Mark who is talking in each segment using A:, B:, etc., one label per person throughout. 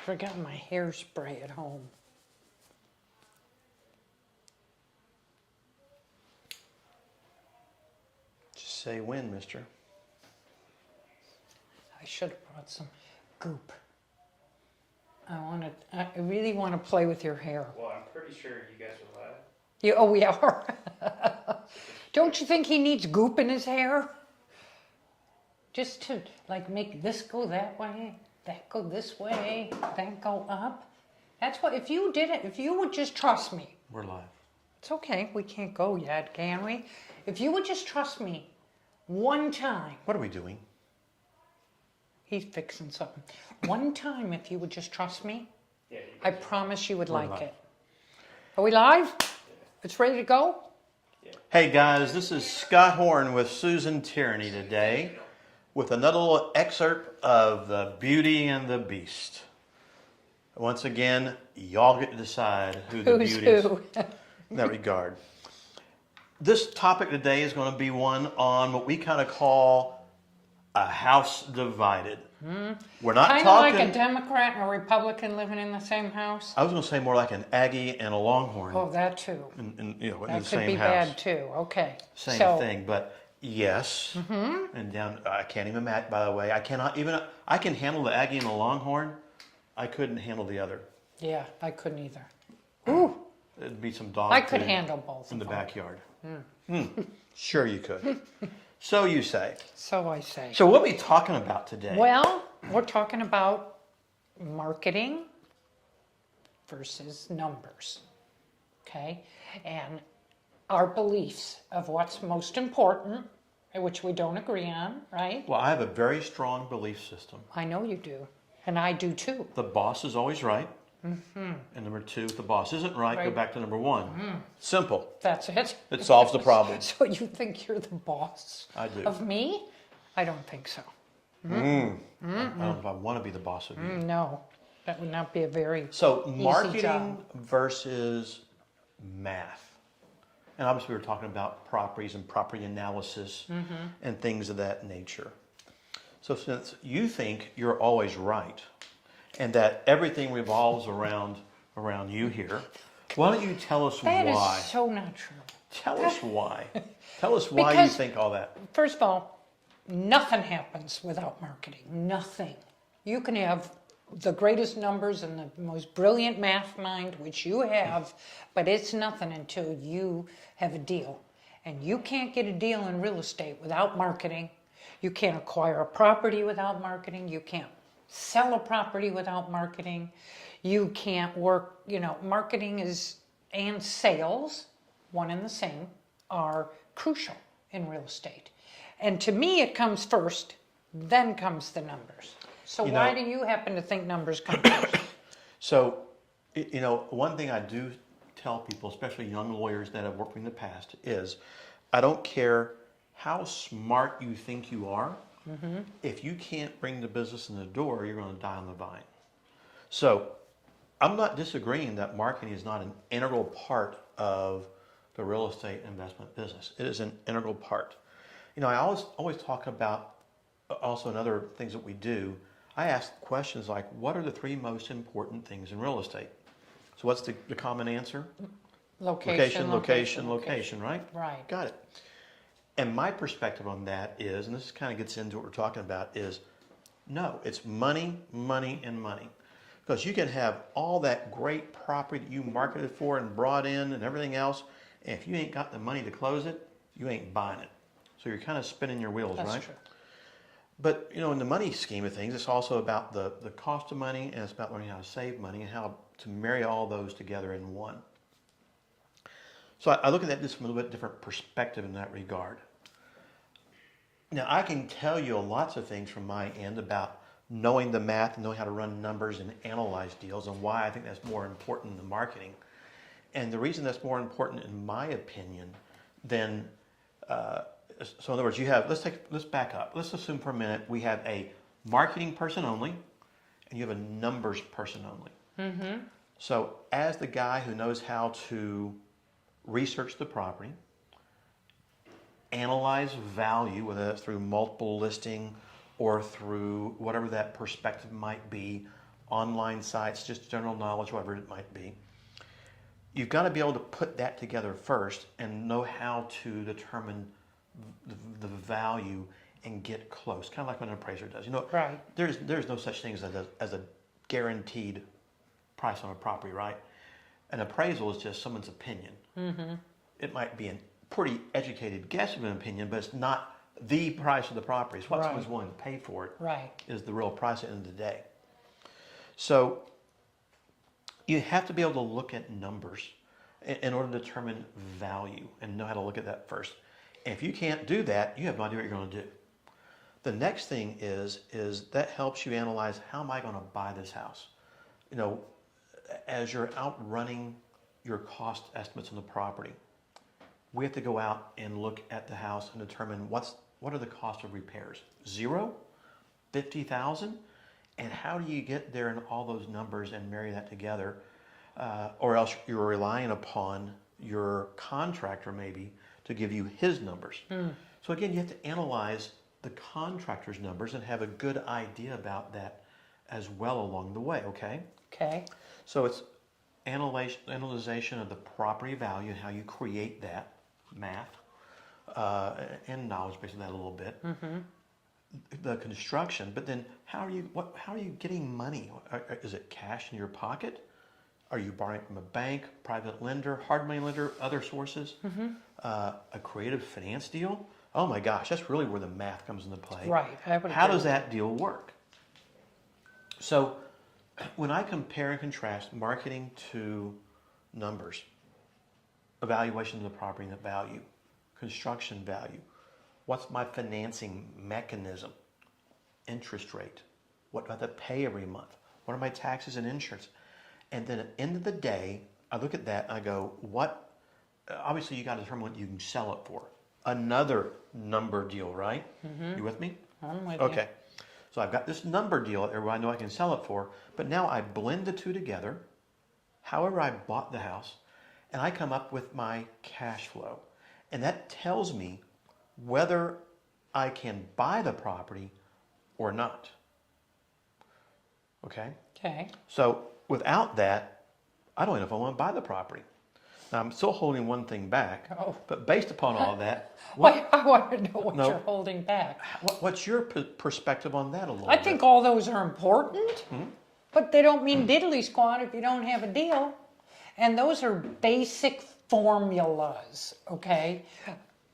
A: forgot my hairspray at home.
B: Just say when, mister.
A: I should have brought some goop. I really want to play with your hair.
C: Well, I'm pretty sure you guys will have.
A: Yeah, oh, we are. Don't you think he needs goop in his hair? Just to like make this go that way, that go this way, that go up. That's what, if you did it, if you would just trust me.
B: We're live.
A: It's okay, we can't go yet, can we? If you would just trust me one time.
B: What are we doing?
A: He's fixing something. One time, if you would just trust me,
C: Yeah,
A: I promise you would like
B: live.
A: it. Are we live? It's ready to go?
B: Hey guys, this is Scott Horne with Susan Tyranny today with another little excerpt of The Beauty and the Beast. Once again, y'all get to decide who the
A: Who's
B: beauty is
A: who?
B: in that regard. This topic today is going to be one on what we kind of call a house divided. We're not
A: Kind of
B: talking...
A: like a Democrat and a Republican living in the same house?
B: I was going to say more like an Aggie and a Longhorn
A: Oh, that too.
B: in the
A: That
B: same
A: could be
B: house.
A: bad too. Okay.
B: Same
A: So,
B: thing, but yes. And down, I can't even match, by the way. I cannot even, I can handle the Aggie and the Longhorn. I couldn't handle the other.
A: yeah, I couldn't either. Ooh,
B: It'd be some dog
A: I could
B: food
A: handle both
B: in the
A: of them.
B: backyard. Sure you could. So you say.
A: So I say.
B: So what are we talking about today?
A: Well, we're talking about marketing versus numbers, okay? And our beliefs of what's most important, which we don't agree on, right?
B: Well, I have a very strong belief system.
A: I know you do, and I do too.
B: The boss is always right. And number two, if the boss isn't right, go
A: Right.
B: back to number one. Simple.
A: That's it.
B: It solves the problem.
A: So you think you're the boss
B: I do.
A: of me? I don't think so.
B: I don't know if I want to be the boss of you.
A: No, that would not be a very
B: So
A: easy
B: marketing
A: job.
B: versus math. And obviously we were talking about properties and property analysis and things of that nature. So since you think you're always right and that everything revolves around you here, why don't you tell us
A: That
B: why?
A: is so not true.
B: Tell us why. Tell us why you
A: Because-
B: think all that.
A: First of all, nothing happens without marketing. Nothing. You can have the greatest numbers and the most brilliant math mind, which you have, but it's nothing until you have a deal. And you can't get a deal in real estate without marketing. You can't acquire a property without marketing. You can't sell a property without marketing. You can't work, marketing and sales, one and the same, are crucial in real estate. And to me, it comes first, then comes the numbers. So why do you happen to think numbers come first?
B: So, one thing I do tell people, especially young lawyers that have worked with me in the past, is I don't care how smart you think you are. If you can't bring the business in the door, you're going to die on the vine. So I'm not disagreeing that marketing is not an integral part of the real estate investment business. It is an integral part. I always talk about also another things that we do. I ask questions like, what are the three most important things in real estate? So what's the common answer?
A: Location,
B: Location, right?
A: Right.
B: Got it. And my perspective on that is, and this kind of gets into what we're talking about, is no, it's money, money, and money. Because you can have all that great property that you marketed for and brought in and everything else, and if you ain't got the money to close it, you ain't buying it. So you're kind of spinning your wheels,
A: That's
B: right?
A: true.
B: But, in the money scheme of things, it's also about the cost of money, and it's about learning how to save money and how to marry all those together in one. So I look at that just from a little bit different perspective in that regard. Now, I can tell you lots of things from my end about knowing the math and knowing how to run numbers and analyze deals and why I think that's more important than marketing. And the reason that's more important, in my opinion, than, so in other words, let's back up. Let's assume for a minute we have a marketing person only and you have a numbers person only. So as the guy who knows how to research the property, analyze value, whether that's through multiple listing or through whatever that perspective might be online sites, just general knowledge, whatever it might be. You've got to be able to put that together first and know how to determine the value and get close, kind of like what an appraiser does. You know,
A: Right.
B: there's no such thing as a guaranteed price on a property, right? An appraisal is just someone's opinion. Mm-hmm. It might be a pretty educated guess of an opinion, but it's not the price of the property. It's what
A: Right.
B: someone's willing to pay for it.
A: Right.
B: Is the real price at the end of the day. So you have to be able to look at numbers in order to determine value and know how to look at that first. And if you can't do that, you have no idea what you're going to do. The next thing is that helps you analyze, how am I going to buy this house? You know, as you're out running your cost estimates on the property, we have to go out and look at the house and determine what are the cost of repairs. 0? 50,000? And how do you get there in all those numbers and marry that together? Or else you're relying upon your contractor maybe to give you his numbers. So again, you have to analyze the contractor's numbers and have a good idea about that as well along the way, okay?
A: Okay.
B: So it's analyzation of the property value and how you create that, math, and knowledge based on that a little bit. Mm-hmm. The construction, but then how are you getting money? Is it cash in your pocket? Are you borrowing from a bank, private lender, hard money lender, other sources? Mm-hmm. A creative finance deal? Oh my gosh, that's really where the math comes into play.
A: Right.
B: How does that deal work? So when I compare and contrast marketing to numbers, evaluation of the property and the value, construction value, what's my financing mechanism, interest rate, what do I have to pay every month, what are my taxes and insurance? And then at the end of the day, I look at that and I go, obviously you got to determine what you can sell it for. Another number deal, right? Mm-hmm. You with me?
A: I'm with you.
B: Okay. So I've got this number deal where I know I can sell it for, but now I blend the two together, however I bought the house, and I come up with my cash flow. And that tells me whether I can buy the property or not. Okay?
A: Okay.
B: So without that, I don't know if I want to buy the property. Now, I'm still holding one thing back, but based upon all of that,
A: I want to know what you're holding back.
B: what's your perspective on that a little
A: I
B: bit?
A: think all those are important, but they don't mean diddly squat if you don't have a deal. And those are basic formulas, okay?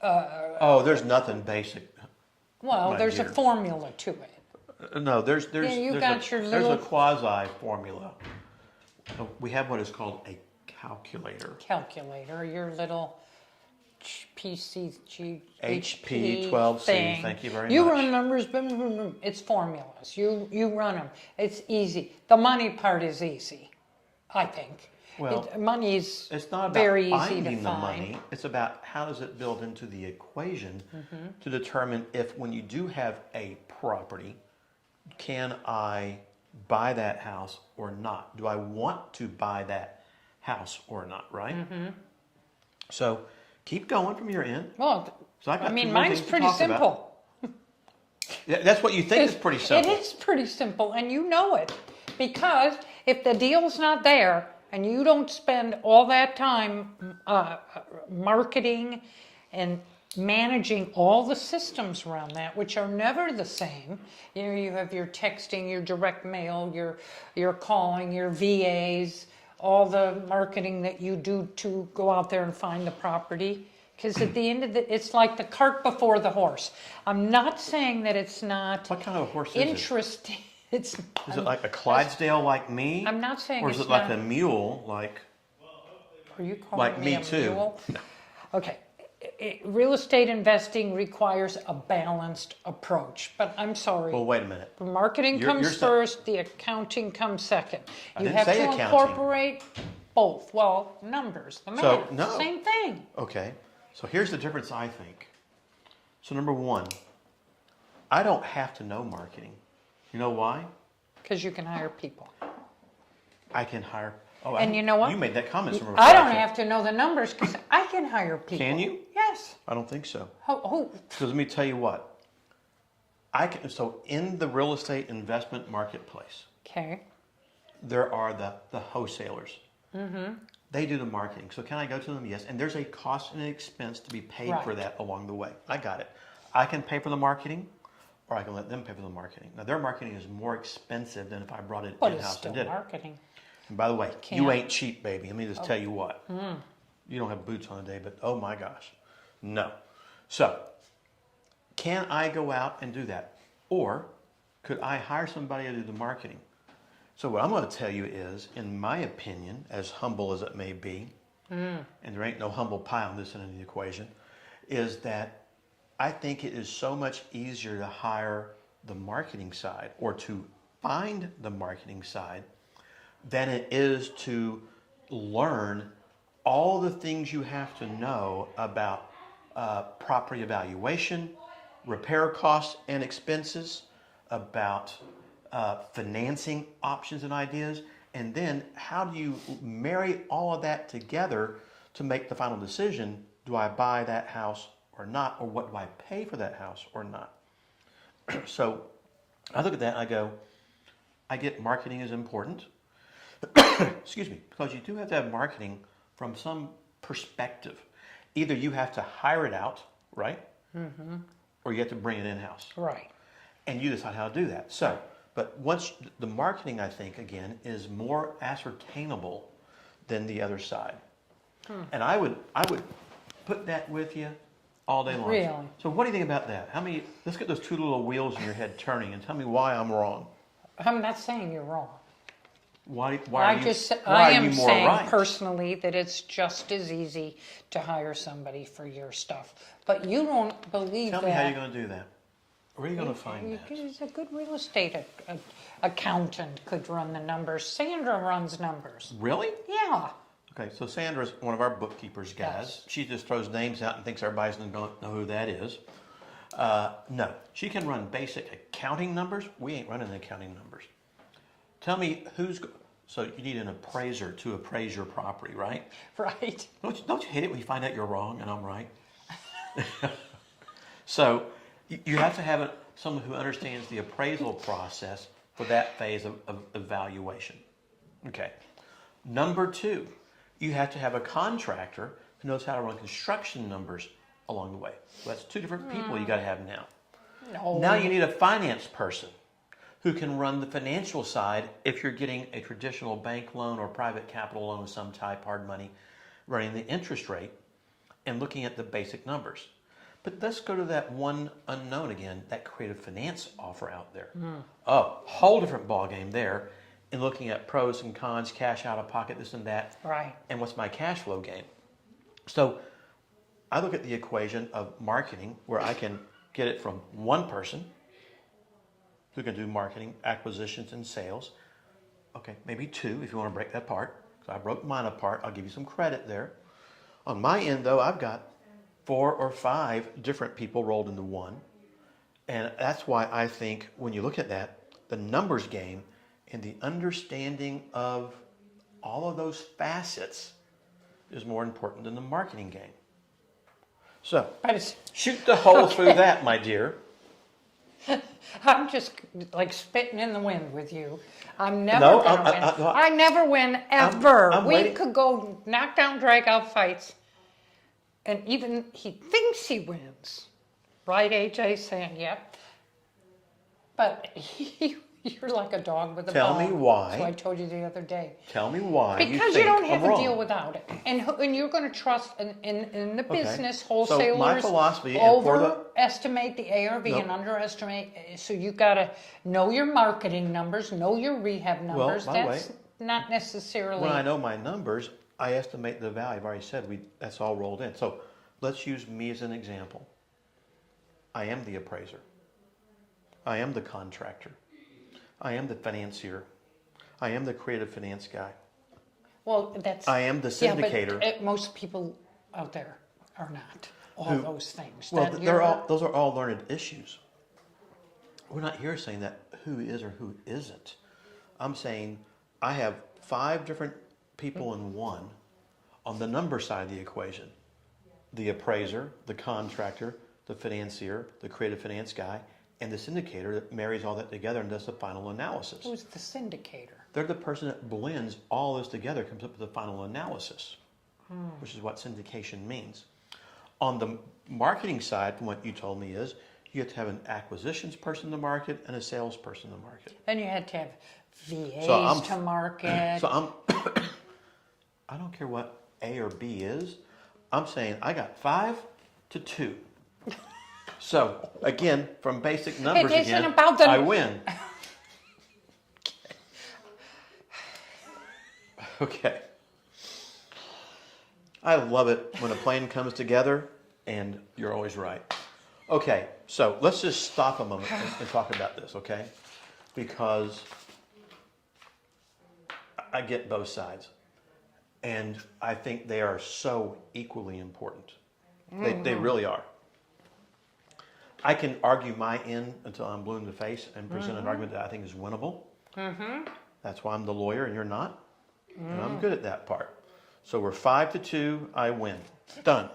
B: There's nothing basic.
A: Well,
B: My
A: there's
B: dear.
A: a formula to it.
B: No, there's
A: you got your
B: there's
A: little-
B: a quasi formula. We have what is called a calculator.
A: Calculator, your little PCG
B: HP 12C,
A: thing.
B: thank you very
A: You
B: much.
A: run numbers, it's formulas. You run them. It's easy. The money part is easy, I think.
B: Well,
A: money is
B: It's not about
A: very easy to
B: finding the
A: find.
B: money. It's about how does it build into the equation to determine if when you do have a property, can I buy that house or not? Do I want to buy that house or not, right? So keep going from your end.
A: Well,
B: So I got two more
A: mine's
B: things to
A: pretty
B: talk about.
A: simple.
B: Yeah, that's what you think is pretty simple.
A: It is pretty simple, and you know it. Because if the deal's not there, and you don't spend all that time marketing and managing all the systems around that, which are never the same. You know, you have your texting, your direct mail, your calling, your VAs, all the marketing that you do to go out there and find the property. Because at the end of it's like the cart before the horse. I'm not saying that it's not
B: What kind of horse is
A: interesting.
B: Is it like a Clydesdale like me?
A: I'm not saying
B: Or is
A: it's
B: it like
A: not-
B: a mule like...
A: Are you calling
B: Like
A: me
B: me
A: a
B: too.
A: mule? Okay. Real estate investing requires a balanced approach, but I'm sorry.
B: Well, wait a minute.
A: The marketing
B: You're
A: comes
B: sa-
A: first, the accounting comes second. You
B: didn't
A: have
B: say
A: to
B: accounting.
A: incorporate both. Well, numbers, the math,
B: So, no.
A: same thing.
B: Okay, so here's the difference I think. So number one, I don't have to know marketing. You know why?
A: Because you can hire people.
B: I can hire... Oh,
A: And you know what?
B: You made that comment.
A: I don't have to know the numbers because I can hire people.
B: Can you?
A: Yes.
B: I don't think so.
A: Who?
B: Because let me tell you what. So in the real estate investment marketplace,
A: Okay.
B: there are the wholesalers. They do the marketing. So can I go to them? Yes. And there's a cost and an expense to be paid for
A: Right.
B: that along the way. I got it. I can pay for the marketing, or I can let them pay for the marketing. Now, their marketing is more expensive than if I brought it
A: But it's
B: in-house
A: still
B: and did it.
A: marketing.
B: And by the way,
A: Can't-
B: you ain't cheap, baby. Let me just tell you what. You don't have boots on today, but oh my gosh. No. So, can I go out and do that? Or could I hire somebody to do the marketing? So what I'm going to tell you is, in my opinion, as humble as it may be, and there ain't no humble pie on this end of the equation, is that I think it is so much easier to hire the marketing side or to find the marketing side than it is to learn all the things you have to know about property evaluation, repair costs and expenses, about financing options and ideas, and then how do you marry all of that together to make the final decision? Do I buy that house or not, or what do I pay for that house or not? So I look at that and I go, I get marketing is important. Excuse me, because you do have to have marketing from some perspective. Either you have to hire it out, right? Or you have to bring it in-house.
A: Right.
B: And you decide how to do that. So, but once the marketing, I think, again, is more ascertainable than the other side. And I would put that with you all day long.
A: Really?
B: So what do you think about that? Let's get those two little wheels in your head turning and tell me why I'm wrong.
A: I'm not saying you're wrong.
B: Why
A: I
B: are you,
A: just,
B: why
A: I
B: are
A: am
B: you more
A: saying
B: right?
A: personally that it's just as easy to hire somebody for your stuff. But you don't believe
B: Tell
A: that.
B: me how you're going to do that. Where are you going to find that?
A: It's a good real estate accountant could run the numbers. Sandra runs numbers.
B: Really?
A: Yeah.
B: Okay, so Sandra's one of our bookkeepers guys.
A: Yes.
B: She just throws names out and thinks everybody's going to know who that is. No, she can run basic accounting numbers. We ain't running accounting numbers. Tell me so you need an appraiser to appraise your property, right?
A: Right.
B: Don't you hate it when you find out you're wrong and I'm right? So you have to have someone who understands the appraisal process for that phase of evaluation. Okay. Number two, you have to have a contractor who knows how to run construction numbers along the way. So that's two different people you got to have now.
A: No.
B: Now you need a finance person who can run the financial side if you're getting a traditional bank loan or private capital loan of some type, hard money, running the interest rate and looking at the basic numbers. But let's go to that one unknown again, that creative finance offer out there. Oh, whole different ballgame there in looking at pros and cons, cash out of pocket, this and that.
A: Right.
B: And what's my cash flow game? So I look at the equation of marketing where I can get it from one person who can do marketing, acquisitions, and sales. Okay, maybe two if you want to break that apart. So I broke mine apart. I'll give you some credit there. On my end, though, I've got 4 or 5 different people rolled into one. And that's why I think when you look at that, the numbers game and the understanding of all of those facets is more important than the marketing game. So,
A: But it's,
B: shoot the hole through that, my dear.
A: I'm just like spitting in the wind with you. I'm never
B: No,
A: going to win. I never win, ever.
B: I'm
A: We
B: waiting.
A: could go knock down, drag out fights. And even he thinks he wins. Right, AJ? Saying, yep. But you're like a dog with a
B: Tell
A: bone.
B: me why.
A: That's what I told you the other day.
B: Tell me why
A: Because
B: you
A: you
B: think
A: don't have
B: I'm
A: a
B: wrong.
A: deal without it. And you're going to trust in the
B: Okay.
A: business,
B: So
A: wholesalers
B: my philosophy and for the-
A: overestimate the ARV
B: Nope.
A: and underestimate. So you've got to know your marketing numbers, know your rehab numbers.
B: by the
A: That's not necessarily.
B: When I know my numbers, I estimate the value. I've already said that's all rolled in. So let's use me as an example. I am the appraiser. I am the contractor. I am the financier. I am the creative finance guy.
A: Well, that's.
B: I am the syndicator.
A: Yeah, but most people out there are not. All those things.
B: Well,
A: That you're-
B: those are all learned issues. We're not here saying that who is or who isn't. I'm saying I have 5 different people in one on the number side of the equation. The appraiser, the contractor, the financier, the creative finance guy, and the syndicator that marries all that together and does the final analysis.
A: Who's the syndicator?
B: They're the person that blends all this together, comes up with the final analysis, which is what syndication means. On the marketing side, from what you told me, is you have to have an acquisitions person to market and a salesperson to market.
A: And you had to have VAs
B: So
A: to market.
B: So I don't care what A or B is. I'm saying I got 5 to 2. So again, from basic numbers
A: It isn't
B: again,
A: about the-
B: I win. Okay. I love it when a plan comes together and you're always right. Okay, so let's just stop a moment and talk about this, okay? Because I get both sides. And I think they are so equally important. They really are. I can argue my end until I'm blue in the face and present an argument that I think is winnable. That's why I'm the lawyer and you're not. And I'm good at that part. So we're 5 to 2, I win. Done.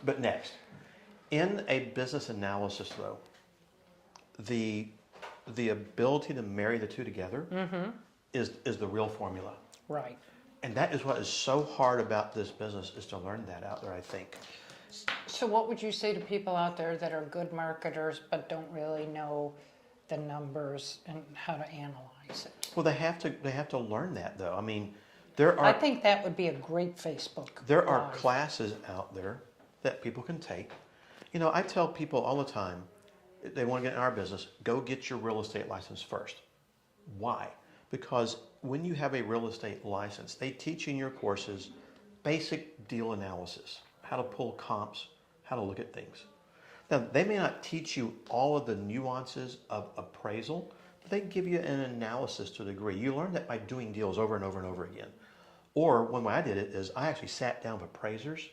B: But next, in a business analysis though, the ability to marry the two together is the real formula.
A: Right.
B: And that is what is so hard about this business, is to learn that out there, I think.
A: So what would you say to people out there that are good marketers but don't really know the numbers and how to analyze it?
B: Well, they have to learn that though. I mean, there
A: I
B: are
A: think that would be a great Facebook Live.
B: classes out there that people can take. You know, I tell people all the time, if they want to get in our business, go get your real estate license first. Why? Because when you have a real estate license, they teach in your courses basic deal analysis, how to pull comps, how to look at things. Now, they may not teach you all of the nuances of appraisal, but they give you an analysis to a degree. You learn that by doing deals over and over and over again. Or one way I did it is I actually sat down with appraisers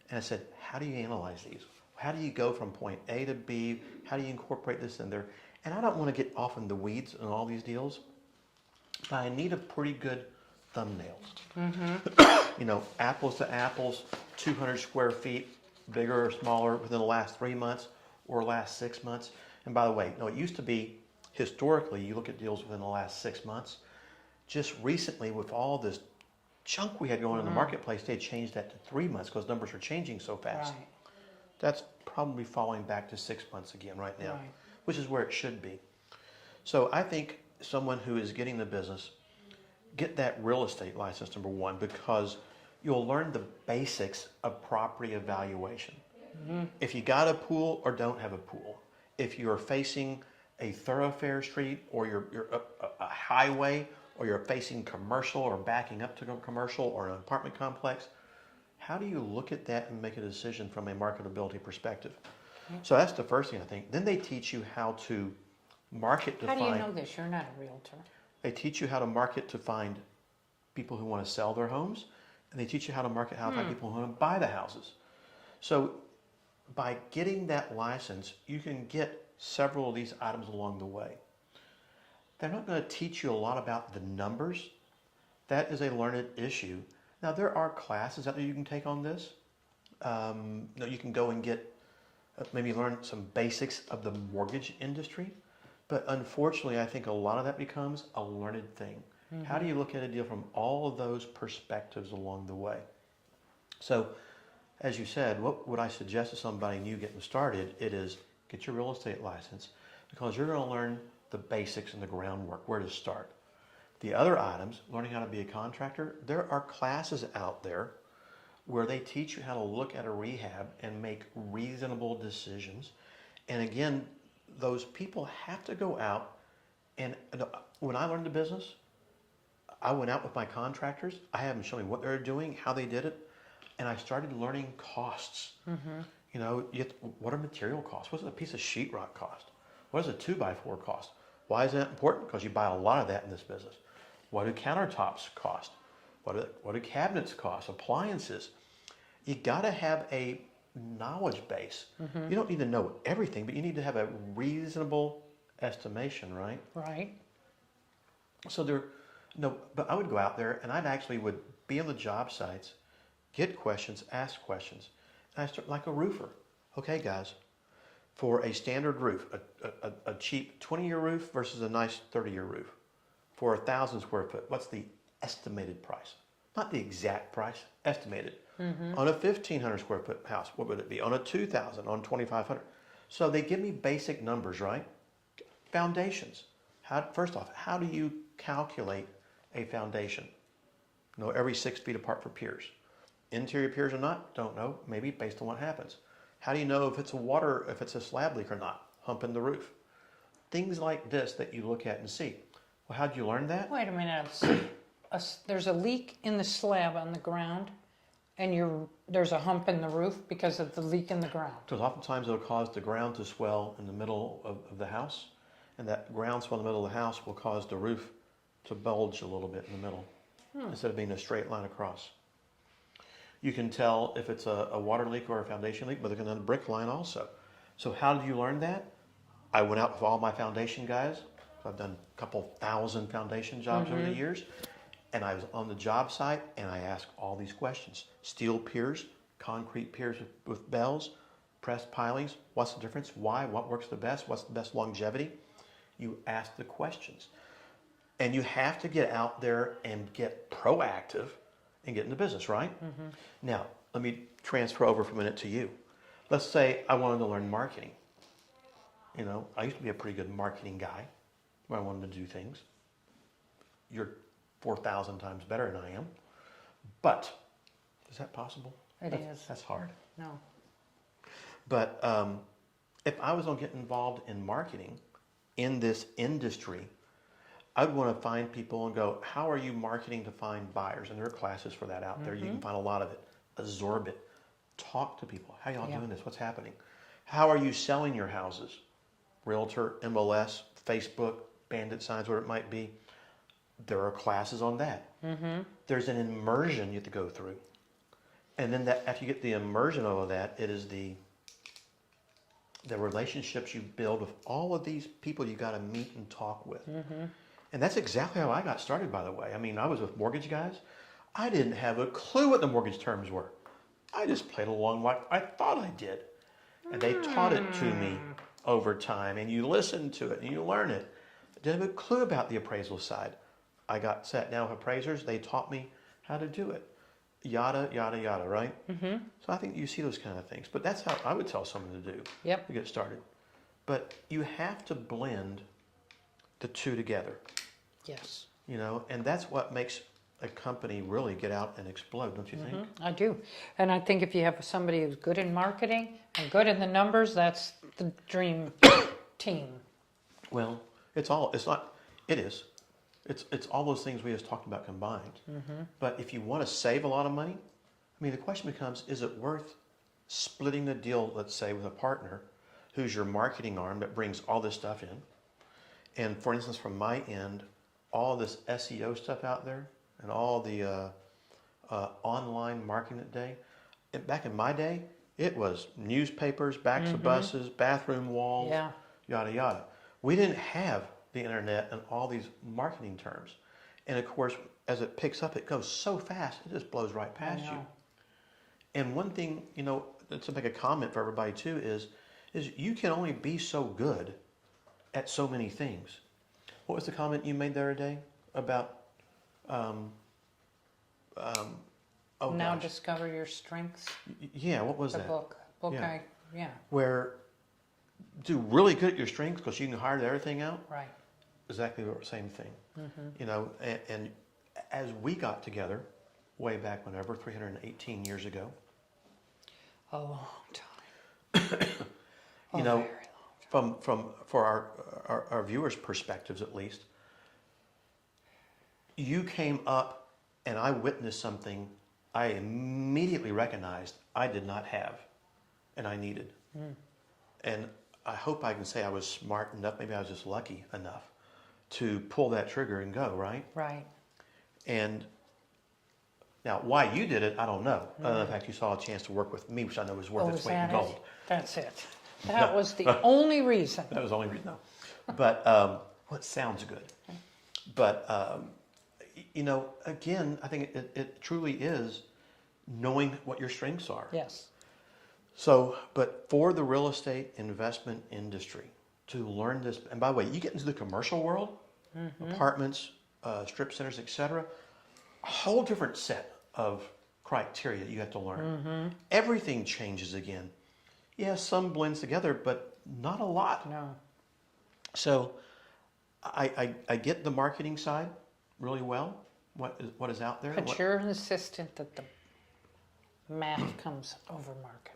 B: and I said, how do you analyze these? How do you go from point A to B? How do you incorporate this in there? And I don't want to get off in the weeds on all these deals, but I need a pretty good thumbnails. You know, apples to apples, 200 square feet, bigger or smaller within the last 3 months or last 6 months. And by the way, no, it used to be historically, you look at deals within the last 6 months. Just recently, with all this junk we had going in the marketplace, they changed that to 3 months because numbers are changing so fast.
A: Right.
B: That's probably falling back to 6 months again right now,
A: Right.
B: which is where it should be. So I think someone who is getting the business, get that real estate license, number one, because you'll learn the basics of property evaluation. If you got a pool or don't have a pool, if you're facing a thoroughfare street or you're a highway, or you're facing commercial or backing up to a commercial or an apartment complex, how do you look at that and make a decision from a marketability perspective? So that's the first thing I think. Then they teach you how to market to
A: How
B: find.
A: do you know this? You're not a realtor.
B: They teach you how to market to find people who want to sell their homes, and they teach you how to market, how to find people who want to buy the houses. So by getting that license, you can get several of these items along the way. They're not going to teach you a lot about the numbers. That is a learned issue. Now, there are classes out there you can take on this. You can go and get, maybe learn some basics of the mortgage industry. But unfortunately, I think a lot of that becomes a learned thing. How do you look at a deal from all of those perspectives along the way? So, as you said, what would I suggest to somebody new getting started? It is get your real estate license, because you're going to learn the basics and the groundwork, where to start. The other items, learning how to be a contractor, there are classes out there where they teach you how to look at a rehab and make reasonable decisions. And again, those people have to go out, and when I learned the business, I went out with my contractors. I had them show me what they're doing, how they did it, and I started learning costs. You know, what are material costs? What does a piece of sheetrock cost? What does a 2x4 cost? Why is that important? Because you buy a lot of that in this business. What do countertops cost? What do cabinets cost? Appliances. You got to have a knowledge base. You don't need to know everything, but you need to have a reasonable estimation, right?
A: Right.
B: So but I would go out there and I'd actually would be on the job sites, get questions, ask questions. And I start like a roofer. Okay, guys, for a standard roof, a cheap 20-year roof versus a nice 30-year roof, for 1,000 square foot, what's the estimated price? Not the exact price, estimated. On a 1,500 square foot house, what would it be? On a 2,000, on 2,500. So they give me basic numbers, right? Foundations. First off, how do you calculate a foundation? You know, every 6 feet apart for piers. Interior piers or not? Don't know. Maybe based on what happens. How do you know if it's a slab leak or not? Hump in the roof. Things like this that you look at and see. Well, how'd you learn that?
A: Wait a minute. There's a leak in the slab on the ground, and there's a hump in the roof because of the leak in the ground.
B: Because oftentimes it'll cause the ground to swell in the middle of the house, and that ground swell in the middle of the house will cause the roof to bulge a little bit in the middle instead of being a straight line across. You can tell if it's a water leak or a foundation leak by looking at the brick line also. So how did you learn that? I went out with all my foundation guys. I've done a couple thousand foundation jobs over the years. And I was on the job site and I asked all these questions. Steel piers, concrete piers with bells, pressed pilings. What's the difference? Why? What works the best? What's the best longevity? You ask the questions. And you have to get out there and get proactive and get into business, right? Now, let me transfer over for a minute to you. Let's say I wanted to learn marketing. You know, I used to be a pretty good marketing guy when I wanted to do things. You're 4,000 times better than I am. But, is that possible?
A: It is.
B: That's hard.
A: No.
B: But if I was going to get involved in marketing in this industry, I'd want to find people and go, how are you marketing to find buyers? And there are classes for that out there. You can find a lot of it. Absorb it. Talk to people. How y'all doing this? What's happening? How are you selling your houses? Realtor, MLS, Facebook, bandit signs, whatever it might be. There are classes on that. There's an immersion you have to go through. And then after you get the immersion of all that, it is the relationships you build with all of these people you got to meet and talk with. And that's exactly how I got started, by the way. I mean, I was with mortgage guys. I didn't have a clue what the mortgage terms were. I just played along like I thought I did. And they taught it to me over time. And you listen to it and you learn it. I didn't have a clue about the appraisal side. I got sat down with appraisers. They taught me how to do it. Yada, yada, yada, right? So I think you see those kind of things. But that's how I would tell someone to do to get started. But you have to blend the two together.
A: Yes.
B: You know, and that's what makes a company really get out and explode, don't you think?
A: I do. And I think if you have somebody who's good in marketing and good in the numbers, that's the dream team.
B: Well, it's all those things we just talked about combined. But if you want to save a lot of money, I mean, the question becomes, is it worth splitting the deal, let's say, with a partner who's your marketing arm that brings all this stuff in? And for instance, from my end, all this SEO stuff out there and all the online marketing today, back in my day, it was newspapers, backs of buses, bathroom walls, yada, yada. We didn't have the internet and all these marketing terms. And of course, as it picks up, it goes so fast, it just blows right past you. And one thing, you know, to make a comment for everybody too is you can only be so good at so many things. What was the comment you made the other day about,
A: Discover Your Strengths?
B: Yeah, what was
A: the
B: that?
A: book.
B: Where do really good at your strengths because you can hire everything out.
A: Right.
B: Exactly the same thing. You know, and as we got together, way back whenever, 318 years ago.
A: A long time.
B: You know, for our viewers' perspectives at least, you came up and I witnessed something I immediately recognized I did not have and I needed. And I hope I can say I was smart enough, maybe I was just lucky enough to pull that trigger and go, right?
A: Right.
B: And now why you did it, I don't know. Other than the fact you saw a chance to work with me, which I know was worth its weight in gold.
A: That's it. That was the only reason.
B: That was the only reason, no. But, well, it sounds good. But, you know, again, I think it truly is knowing what your strengths are.
A: Yes.
B: So, but for the real estate investment industry, to learn this, and by the way, you get into the commercial world, apartments, strip centers, etc. A whole different set of criteria that you have to learn. Everything changes again. Yeah, some blends together, but not a lot.
A: No.
B: So I get the marketing side really well, what is out there.
A: But you're insistent that the math comes over marketing.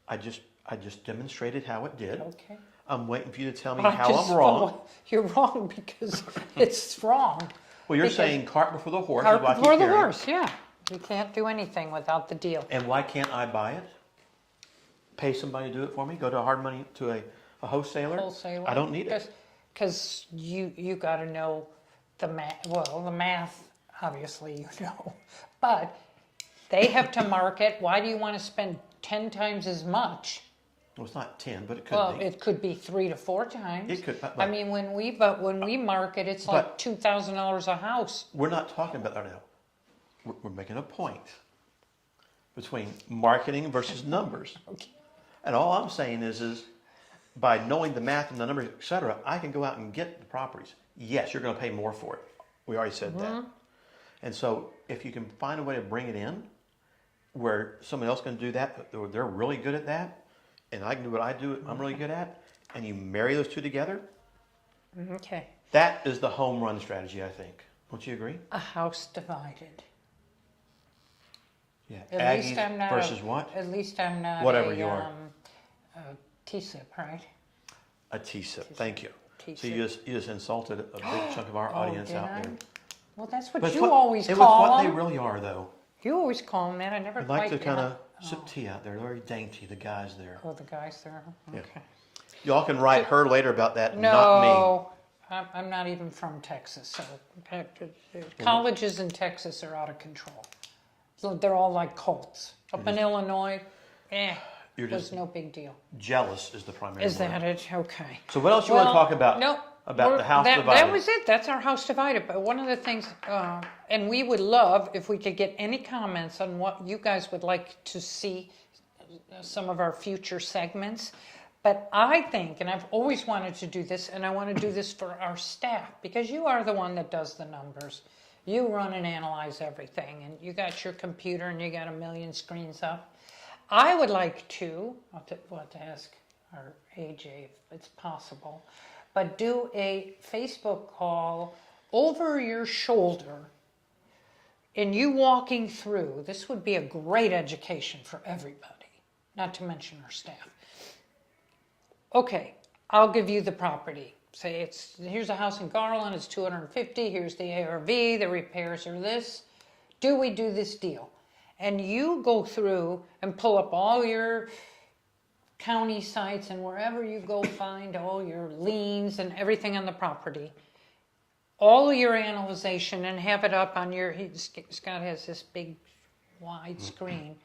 B: I just demonstrated how it did.
A: Okay.
B: I'm waiting for you to tell me
A: Well,
B: how I'm wrong.
A: You're wrong because it's wrong.
B: Well, you're
A: Because
B: saying cart before the horse.
A: Cart
B: is what I keep
A: before the
B: hearing.
A: horse, yeah. You can't do anything without the deal.
B: And why can't I buy it? Pay somebody to do it for me? Go to hard money to a wholesaler?
A: Wholesaler.
B: I don't need it.
A: Because you got to know the math. Well, the math, obviously, you know. But they have to market. Why do you want to spend 10 times as much?
B: Well, it's not 10, but it could
A: Well,
B: be.
A: it could be 3 to 4 times.
B: It could, but-
A: I mean, when we market, it's like $2,000 a house.
B: We're not talking about that now. We're making a point between marketing versus numbers.
A: Okay.
B: And all I'm saying is by knowing the math and the numbers, et cetera, I can go out and get the properties. Yes, you're going to pay more for it. We already said that. And so if you can find a way to bring it in where somebody else can do that, they're really good at that, and I can do what I do, I'm really good at, and you marry those two together,
A: Okay.
B: that is the home run strategy, I think. Don't you agree?
A: A house divided.
B: Yeah.
A: At least
B: Aggies
A: I'm not
B: versus what?
A: At least I'm not
B: Whatever you are.
A: a TSIP, right?
B: A TSIP. Thank you. So
A: TSIP.
B: you just insulted a big chunk of our audience
A: did
B: out
A: I?
B: there.
A: Well, that's what
B: But
A: you always call
B: It was what they
A: them.
B: really are, though.
A: You always call them that. I never
B: I'd like to
A: quite
B: kind
A: get
B: of
A: it.
B: sip tea out there. They're very dainty, the guys there.
A: Oh, the guys there.
B: Yeah.
A: Okay.
B: Y'all can write her later about that, not
A: No, I'm not even from Texas, so colleges in Texas are out of control. So they're all like cults. Up in Illinois,
B: You're
A: was
B: just
A: no big deal.
B: me. Jealous is the primary
A: Is
B: word.
A: that it? Okay.
B: So what else you want to talk about?
A: No.
B: About the house
A: that,
B: divided?
A: That was it. That's our house divided. But one of the things, and we would love if we could get any comments on what you guys would like to see some of our future segments. But I think, and I've always wanted to do this, and I want to do this for our staff, because you are the one that does the numbers. You run and analyze everything, and you got your computer, and you got a million screens up. I would like to, I'll have to ask our AJ if it's possible, but do a Facebook call over your shoulder, and you walking through. This would be a great education for everybody, not to mention our staff. Okay, I'll give you the property. Say here's a house in Garland, it's 250, here's the ARV, the repairs are this. Do we do this deal? And you go through and pull up all your county sites and wherever you go find all your liens and everything on the property. All your analyzation and have it up on your, Scott has this big wide screen,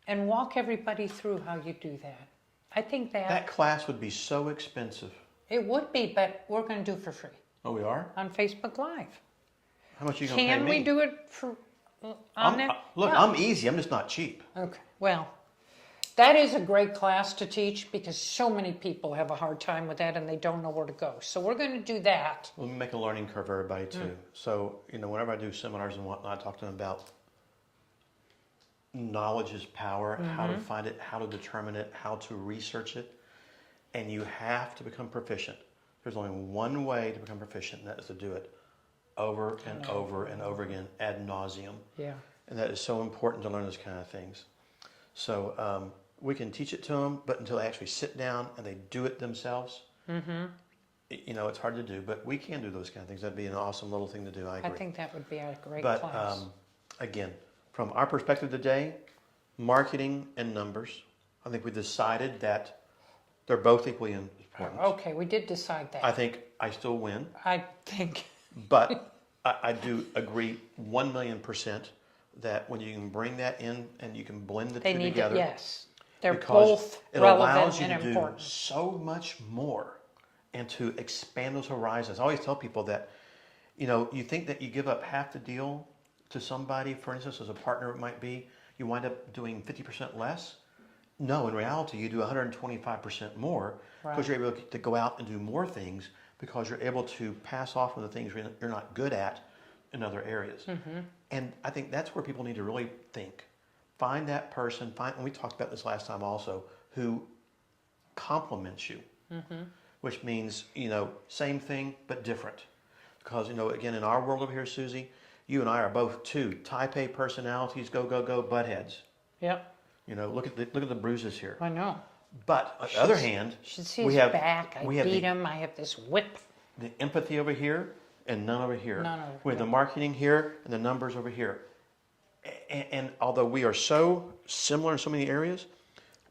A: and walk everybody through how you do that. I think
B: That class would be so expensive.
A: it would be, but we're going to do it for free
B: Oh, we are?
A: on Facebook Live.
B: How much are you going to pay
A: Can
B: me?
A: we do it for on that?
B: Look,
A: Yeah.
B: I'm easy. I'm just not cheap.
A: Okay. Well, that is a great class to teach because so many people have a hard time with that and they don't know where to go. So we're going to do that.
B: We'll make a learning curve for everybody too. So, whenever I do seminars and whatnot, I talk to them about knowledge is power, how to find it, how to determine it, how to research it. And you have to become proficient. There's only one way to become proficient, and that is to do it over and over and over again, ad nauseum.
A: Yeah.
B: And that is so important to learn those kind of things. So we can teach it to them, but until they actually sit down and they do it themselves, it's hard to do. But we can do those kind of things. That'd be an awesome little thing to do. I agree.
A: I think that would be a great
B: But
A: class.
B: again, from our perspective today, marketing and numbers, I think we decided that they're both equally important.
A: Okay, we did decide that.
B: I think I still win,
A: I think.
B: but I do agree 1,000,000% that when you can bring that in and you can blend the
A: They
B: two
A: need
B: together,
A: to, yes. They're
B: because
A: both
B: it
A: relevant
B: allows you
A: and
B: to
A: important.
B: do so much more and to expand those horizons. I always tell people that, you think that you give up half the deal to somebody, for instance, as a partner it might be, you wind up doing 50% less. No, in reality, you do 125% more because you're able to go out and do more things because you're able to pass off on the things you're not good at in other areas. And I think that's where people need to really think. Find that person, and we talked about this last time also, who compliments you, which means, same thing, but different. Because, again, in our world over here, Susie, you and I are both two type A personalities, go, go, go, butt heads.
A: Yep,
B: Look at the bruises here.
A: I know.
B: But on the other hand,
A: Should see
B: we
A: his
B: have
A: back. I
B: we have
A: beat
B: the,
A: him. I have this whip.
B: the empathy over here and none over here.
A: None over
B: We have
A: here.
B: the marketing here and the numbers over here. And although we are so similar in so many areas,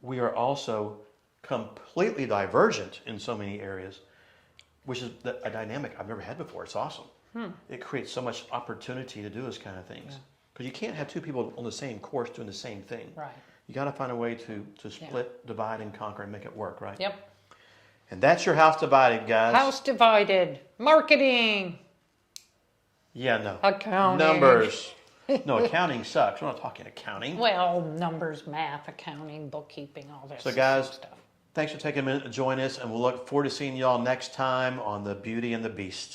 B: we are also completely divergent in so many areas, which is a dynamic I've never had before. It's awesome. It creates so much opportunity to do those kind of things. Because you can't have two people on the same course doing the same thing.
A: Right.
B: You got to find a way to split, divide, and conquer and make it work, right?
A: Yep.
B: And that's your house divided, guys.
A: House divided. Marketing.
B: Yeah, no.
A: Accounting.
B: Numbers. No, accounting sucks. We're not talking accounting.
A: Well, numbers, math, accounting, bookkeeping, all that
B: So, guys,
A: stuff.
B: thanks for taking a minute to join us, and we'll look forward to seeing y'all next time on The Beauty and the Beast.